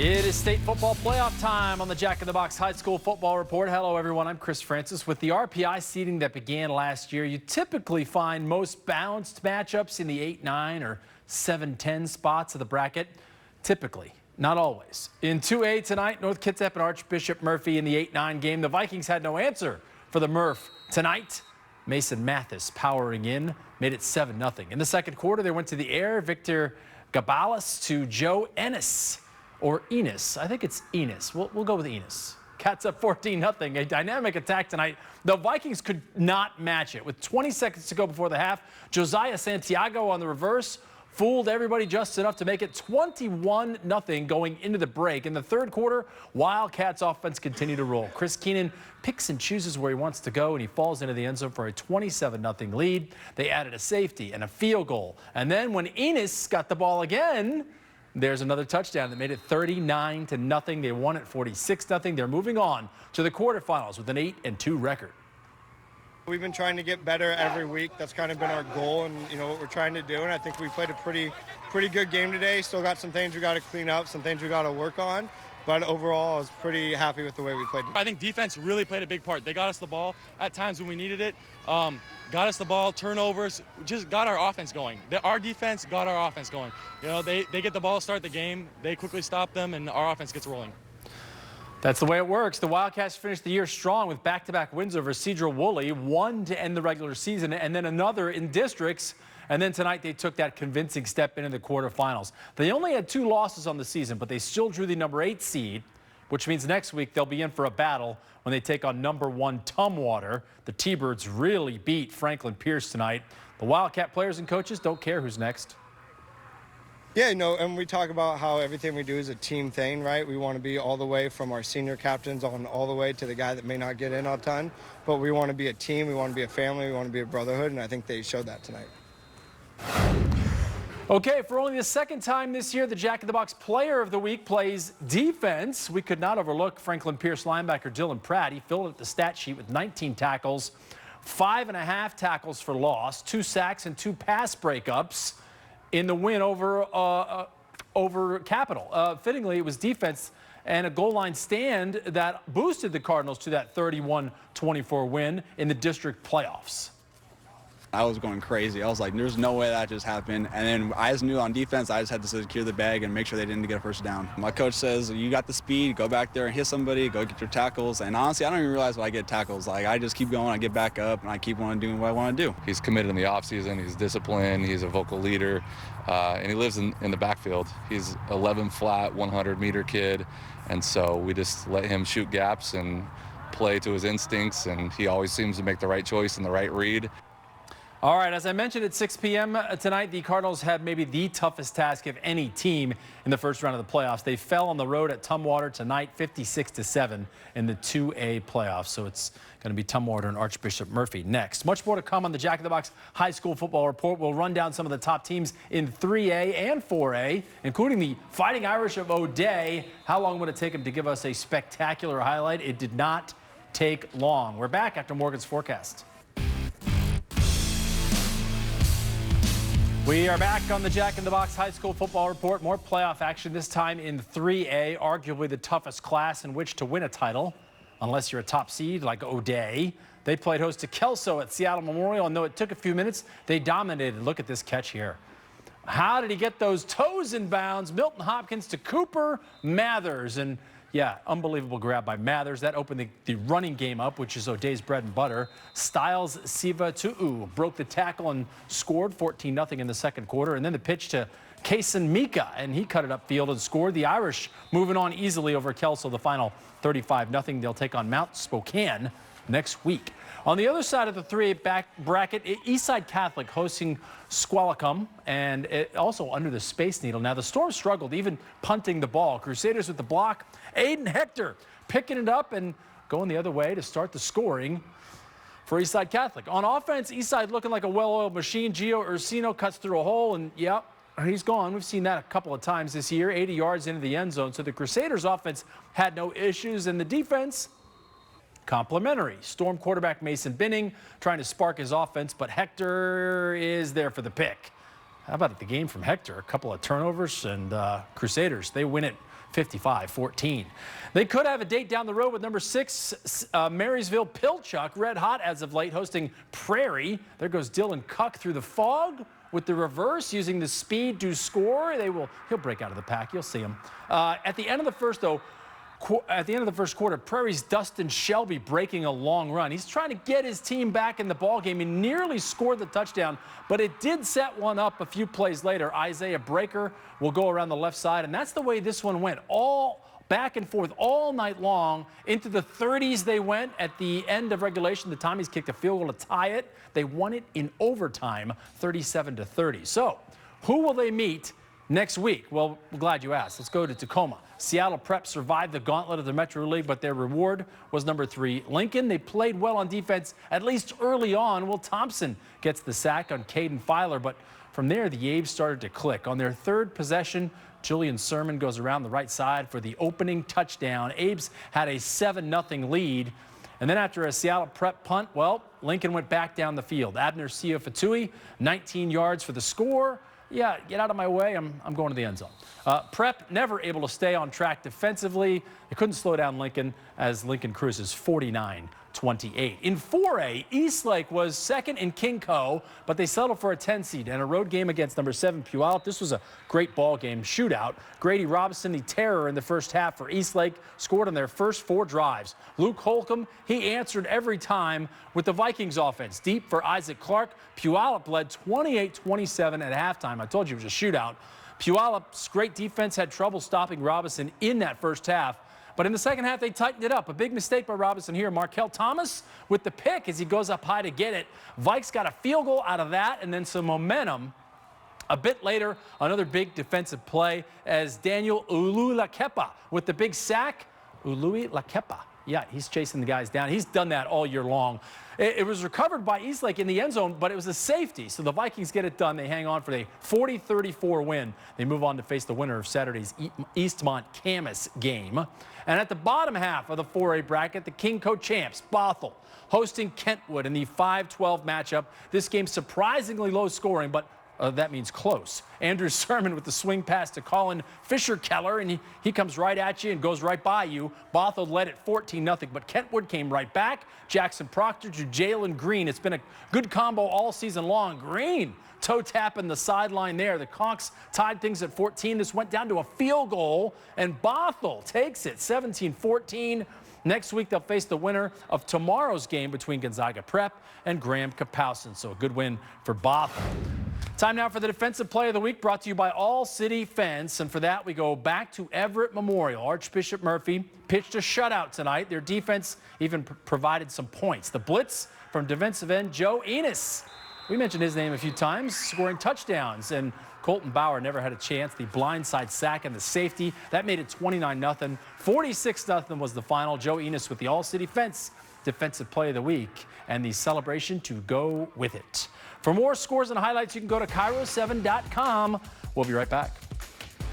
It is state football playoff time on the Jack in the Box High School Football Report. Hello, everyone. I'm Chris Francis. With the RPI seeding that began last year, you typically find most balanced matchups in the 8-9 or 7-10 spots of the bracket. Typically, not always. In 2A tonight, North Kitsap and Archbishop Murphy in the 8-9 game. The Vikings had no answer for the Murph tonight. Mason Mathis powering in, made it 7-0. In the second quarter, they went to the air. Victor Gabalis to Joe Ennis. Or Enos. I think it's Enos. We'll go with Enos. Cats up 14-0. A dynamic attack tonight. The Vikings could not match it. With 20 seconds to go before the half, Josiah Santiago on the reverse fooled everybody just enough to make it 21-0 going into the break. In the third quarter, Wildcats offense continued to roll. Chris Keenan picks and chooses where he wants to go, and he falls into the end zone for a 27-0 lead. They added a safety and a field goal. And then when Enos got the ball again, there's another touchdown that made it 39-0. They won it 46-0. They're moving on to the quarterfinals with an 8-2 record. We've been trying to get better every week. That's kind of been our goal and, what we're trying to do. And I think we played a pretty good game today. Still got some things we got to clean up, some things we got to work on. But overall, I was pretty happy with the way we played. I think defense really played a big part. They got us the ball at times when we needed it. Got us the ball, turnovers, just got our offense going. Our defense got our offense going. They get the ball, start the game, they quickly stop them, and our offense gets rolling. That's the way it works. The Wildcats finished the year strong with back-to-back wins over Cedro Woolley, one to end the regular season and then another in districts. And then tonight they took that convincing step into the quarterfinals. They only had 2 losses on the season, but they still drew the number 8 seed, which means next week they'll be in for a battle when they take on number 1 Tumwater. The T-Birds really beat Franklin Pierce tonight. The Wildcat players and coaches don't care who's next. Yeah, and we talk about how everything we do is a team thing, right? We want to be all the way from our senior captains on all the way to the guy that may not get in a ton. But we want to be a team, we want to be a family, we want to be a brotherhood, and I think they showed that tonight. Okay, for only the second time this year, the Jack in the Box Player of the Week plays defense. We could not overlook Franklin Pierce linebacker Dylan Pratt. He filled up the stat sheet with 19 tackles, 5.5 tackles for loss, 2 sacks, and 2 pass breakups in the win over Capital. Fittingly, it was defense and a goal line stand that boosted the Cardinals to that 31-24 win in the district playoffs. I was going crazy. I was like, there's no way that just happened. And then I just knew on defense, I just had to secure the bag and make sure they didn't get a first down. My coach says, you got the speed, go back there and hit somebody, go get your tackles. And honestly, I don't even realize when I get tackles. Like, I just keep going, I get back up, and I keep on doing what I want to do. He's committed in the offseason, he's disciplined, he's a vocal leader, and he lives in the backfield. He's 11 flat, 100-meter kid, and so we just let him shoot gaps and play to his instincts, and he always seems to make the right choice and the right read. All right, as I mentioned at 6 p.m. tonight, the Cardinals had maybe the toughest task of any team in the first round of the playoffs. They fell on the road at Tumwater tonight, 56-7 in the 2A playoffs. So it's going to be Tumwater and Archbishop Murphy next. Much more to come on the Jack in the Box High School Football Report. We'll run down some of the top teams in 3A and 4A, including the Fighting Irish of O'Day. How long would it take them to give us a spectacular highlight? It did not take long. We're back after Morgan's forecast. We are back on the Jack in the Box High School Football Report. More playoff action, this time in 3A, arguably the toughest class in which to win a title, unless you're a top seed like O'Day. They played host to Kelso at Seattle Memorial, and though it took a few minutes, they dominated. Look at this catch here. How did he get those toes in bounds? Milton Hopkins to Cooper Mathers, and yeah, unbelievable grab by Mathers. That opened the running game up, which is O'Day's bread and butter. Styles Siva Tu'u broke the tackle and scored 14-0 in the second quarter. And then the pitch to Kason Mika, and he cut it upfield and scored. The Irish moving on easily over Kelso, the final 35-0. They'll take on Mount Spokane next week. On the other side of the 3A bracket, Eastside Catholic hosting Squalicum, and also under the Space Needle. Now, the Storm struggled, even punting the ball. Crusaders with the block. Aiden Hector picking it up and going the other way to start the scoring for Eastside Catholic. On offense, Eastside looking like a well-oiled machine. Gio Ursino cuts through a hole, and yep, he's gone. We've seen that a couple of times this year, 80 yards into the end zone. So the Crusaders offense had no issues, and the defense complimentary. Storm quarterback Mason Binning trying to spark his offense, but Hector is there for the pick. How about the game from Hector? A couple of turnovers, and Crusaders, they win it 55-14. They could have a date down the road with number 6, Marysville Pilchuck, red hot as of late, hosting Prairie. There goes Dylan Cuck through the fog with the reverse, using the speed to score. He'll break out of the pack. You'll see him. At the end of the first, though, at the end of the first quarter, Prairie's Dustin Shelby breaking a long run. He's trying to get his team back in the ballgame. He nearly scored the touchdown, but it did set one up a few plays later. Isaiah Breaker will go around the left side, and that's the way this one went. All back and forth all night long. Into the 30s they went. At the end of regulation, the Tommies kicked a field goal to tie it. They won it in overtime, 37-30. So who will they meet next week? Well, we're glad you asked. Let's go to Tacoma. Seattle Prep survived the gauntlet of the Metro League, but their reward was number 3, Lincoln. They played well on defense, at least early on. Will Thompson gets the sack on Caden Filer, but from there, the Aves started to click. On their third possession, Julian Sermon goes around the right side for the opening touchdown. Aves had a 7-0 lead. And then after a Seattle Prep punt, well, Lincoln went back down the field. Abner Siofatui, 19 yards for the score. Yeah, get out of my way. I'm going to the end zone. Prep never able to stay on track defensively. They couldn't slow down Lincoln as Lincoln cruises 49-28. In 4A, Eastlake was second in King Co., but they settled for a 10 seed and a road game against number 7 Puyallup. This was a great ball game shootout. Grady Robinson, the terror in the first half for Eastlake, scored on their first 4 drives. Luke Holcomb, he answered every time with the Vikings offense. Deep for Isaac Clark. Puyallup led 28-27 at halftime. I told you it was a shootout. Puyallup's great defense had trouble stopping Robinson in that first half. But in the second half, they tightened it up. A big mistake by Robinson here. Markel Thomas with the pick as he goes up high to get it. Vikes got a field goal out of that and then some momentum. A bit later, another big defensive play as Daniel Ulu-Lakepa with the big sack. Ulu-Lakepa. Yeah, he's chasing the guys down. He's done that all year long. It was recovered by Eastlake in the end zone, but it was a safety. So the Vikings get it done. They hang on for the 40-34 win. They move on to face the winner of Saturday's Eastmont-Camas game. And at the bottom half of the 4A bracket, the King Co-champs, Bothell, hosting Kentwood in the 5-12 matchup. This game surprisingly low scoring, but that means close. Andrew Sermon with the swing pass to Colin Fisher-Keller, and he comes right at you and goes right by you. Bothell led at 14-0, but Kentwood came right back. Jackson Proctor to Jalen Green. It's been a good combo all season long. Green toe tapping the sideline there. The Conks tied things at 14. This went down to a field goal, and Bothell takes it 17-14. Next week, they'll face the winner of tomorrow's game between Gonzaga Prep and Graham Kapowson. So a good win for Bothell. Time now for the Defensive Play of the Week, brought to you by All City Fence. And for that, we go back to Everett Memorial. Archbishop Murphy pitched a shutout tonight. Their defense even provided some points. The blitz from defensive end Joe Enos. We mentioned his name a few times, scoring touchdowns. And Colton Bauer never had a chance. The blindside sack and the safety, that made it 29-0. 46-0 was the final. Joe Enos with the All City Fence Defensive Play of the Week and the celebration to go with it. For more scores and highlights, you can go to KIRO7.com. We'll be right back.